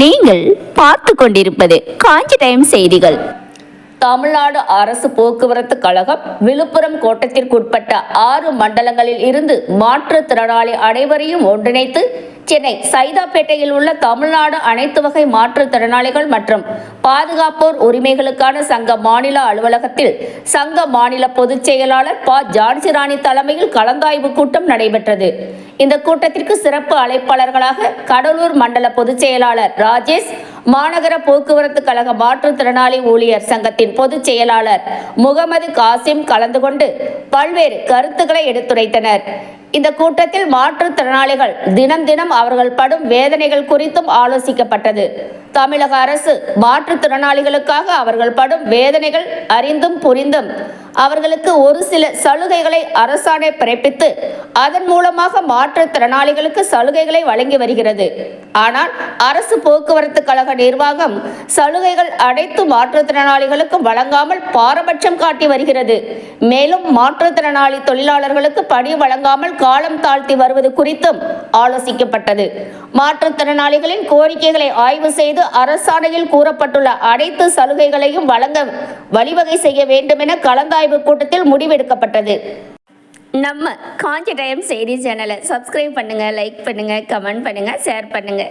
நீங்கள் பார்த்து கொண்டிருப்பது காஞ்சி டைம் செய்திகள். தமிழ்நாடு அரசு போக்குவரத்து கழகம் விழுப்புரம் கோட்டத்திற்குட்பட்ட 6 மண்டலங்களில் இருந்து மாற்றுத்திறனாளி அனைவரையும் ஒன்றிணைத்து சென்னை சைதாப்பேட்டையில் உள்ள தமிழ்நாடு அனைத்து வகை மாற்றுத்திறனாளிகள் மற்றும் பாதுகாப்போர் உரிமைகளுக்கான சங்க மாநில அலுவலகத்தில் சங்க மாநில பொதுச் செயலாளர் ப. ஜான்சிராணி தலைமையில் கலந்தாய்வு கூட்டம் நடைபெற்றது. இந்த கூட்டத்திற்கு சிறப்பு அழைப்பாளர்களாக கடலூர் மண்டல பொதுச் செயலாளர் ராஜேஷ், மாநகர போக்குவரத்து கழக மாற்றுத்திறனாளி ஊழியர் சங்கத்தின் பொதுச் செயலாளர் முகமது காசிம் கலந்து கொண்டு பல்வேறு கருத்துக்களை எடுத்துரைத்தனர். இந்த கூட்டத்தில் மாற்றுத்திறனாளிகள் தினம் தினம் அவர்கள் படும் வேதனைகள் குறித்தும் ஆலோசிக்கப்பட்டது. தமிழக அரசு மாற்றுத்திறனாளிகளுக்காக அவர்கள் படும் வேதனைகள் அறிந்தும் புரிந்தும் அவர்களுக்கு ஒரு சில சலுகைகளை அரசாணை பிறப்பித்து அதன் மூலமாக மாற்றுத்திறனாளிகளுக்கு சலுகைகளை வழங்கி வருகிறது. ஆனால் அரசு போக்குவரத்து கழக நிர்வாகம் சலுகைகள் அனைத்து மாற்றுத்திறனாளிகளுக்கும் வழங்காமல் பாரபட்சம் காட்டி வருகிறது. மேலும் மாற்றுத்திறனாளி தொழிலாளர்களுக்கு பணி வழங்காமல் காலம் தாழ்த்தி வருவது குறித்தும் ஆலோசிக்கப்பட்டது. மாற்றுத்திறனாளிகளின் கோரிக்கைகளை ஆய்வு செய்து அரசாணையில் கூறப்பட்டுள்ள அனைத்து சலுகைகளையும் வழங்க வழிவகை செய்ய வேண்டும் என கலந்தாய்வு கூட்டத்தில் முடிவெடுக்கப்பட்டது. நம்ம காஞ்சி டைம் செய்தி சேனலை சப்ஸ்கிரைப் பண்ணுங்க, லைக் பண்ணுங்க, கமெண்ட் பண்ணுங்க, ஷேர் பண்ணுங்க.